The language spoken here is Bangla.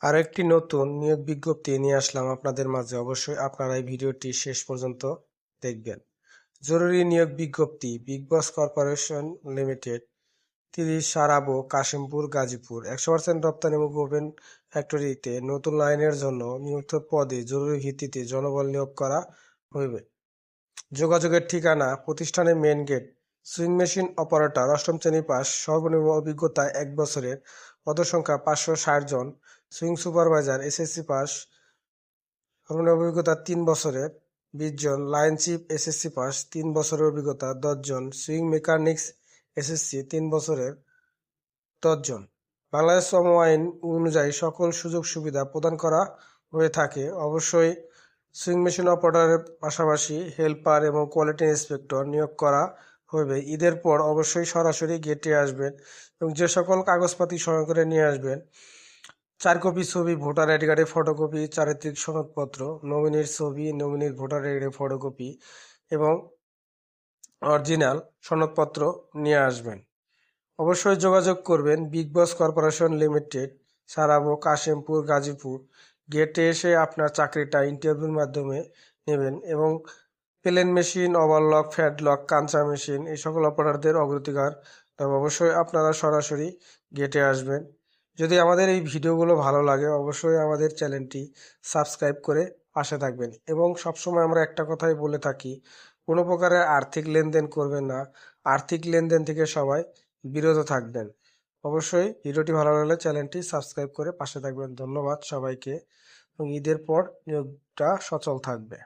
আরেকটি নতুন নিয়োগ বিজ্ঞপ্তি নিয়ে আসলাম আপনাদের মাঝে। অবশ্যই আপনারা এই ভিডিওটি শেষ পর্যন্ত দেখবেন। জরুরি নিয়োগ বিজ্ঞপ্তি, বিগ বস কর্পোরেশন লিমিটেড, 30 সারাবো, কাশিমপুর, গাজীপুর। 100% রপ্তানি এবং ওভেন ফ্যাক্টরিতে নতুন লাইনের জন্য নিযুক্ত পদে জরুরি ভিত্তিতে জনবল নিয়োগ করা হইবে। যোগাযোগের ঠিকানা: প্রতিষ্ঠানের main gate, sewing machine operator, 8ম শ্রেণী পাস, সর্বনিম্ন অভিজ্ঞতা 1 বছরের, পদসংখ্যা 560 জন। সুইং সুপারভাইজার এসএসসি পাস, সর্বনিম্ন অভিজ্ঞতা 3 বছরের, 20 জন। লাইন চিফ এসএসসি পাস, 3 বছরের অভিজ্ঞতা, 10 জন। সুইং মেকানিক্স এসএসসি 3 বছরের, 10 জন। বাংলাদেশ শ্রম আইন অনুযায়ী সকল সুযোগ সুবিধা প্রদান করা হয়ে থাকে। অবশ্যই সুইং মেশিন অপারেটরের পাশাপাশি হেল্পার এবং কোয়ালিটি ইন্সপেক্টর নিয়োগ করা হবে। ঈদের পর অবশ্যই সরাসরি গেটে আসবেন এবং যে সকল কাগজপাতি সঙ্গে করে নিয়ে আসবেন: 4 কপি ছবি, ভোটার আইডি কার্ডের ফটোকপি, চারিত্রিক সনদপত্র, নমিনির ছবি, নমিনির ভোটার আইডি কার্ডের ফটোকপি এবং অরিজিনাল সনদপত্র নিয়ে আসবেন। অবশ্যই যোগাযোগ করবেন বিগ বস কর্পোরেশন লিমিটেড, সারাবো, কাশিমপুর, গাজীপুর। গেটে এসে আপনার চাকরিটা ইন্টারভিউর মাধ্যমে নেবেন এবং plain machine, overlock, ফ্যাডলক, Kancha machine এই সকল অপারেটরদের অগ্রাধিকার। তবে অবশ্যই আপনারা সরাসরি গেটে আসবেন। যদি আমাদের এই ভিডিওগুলো ভালো লাগে অবশ্যই আমাদের চ্যানেলটি সাবস্ক্রাইব করে পাশে থাকবেন এবং সবসময় আমরা একটা কথাই বলে থাকি, কোনো প্রকারের আর্থিক লেনদেন করবেন না। আর্থিক লেনদেন থেকে সবাই বিরত থাকবেন। অবশ্যই ভিডিওটি ভালো লাগলে চ্যানেলটি সাবস্ক্রাইব করে পাশে থাকবেন। ধন্যবাদ সবাইকে এবং ঈদের পর নিয়োগটা সচল থাকবে।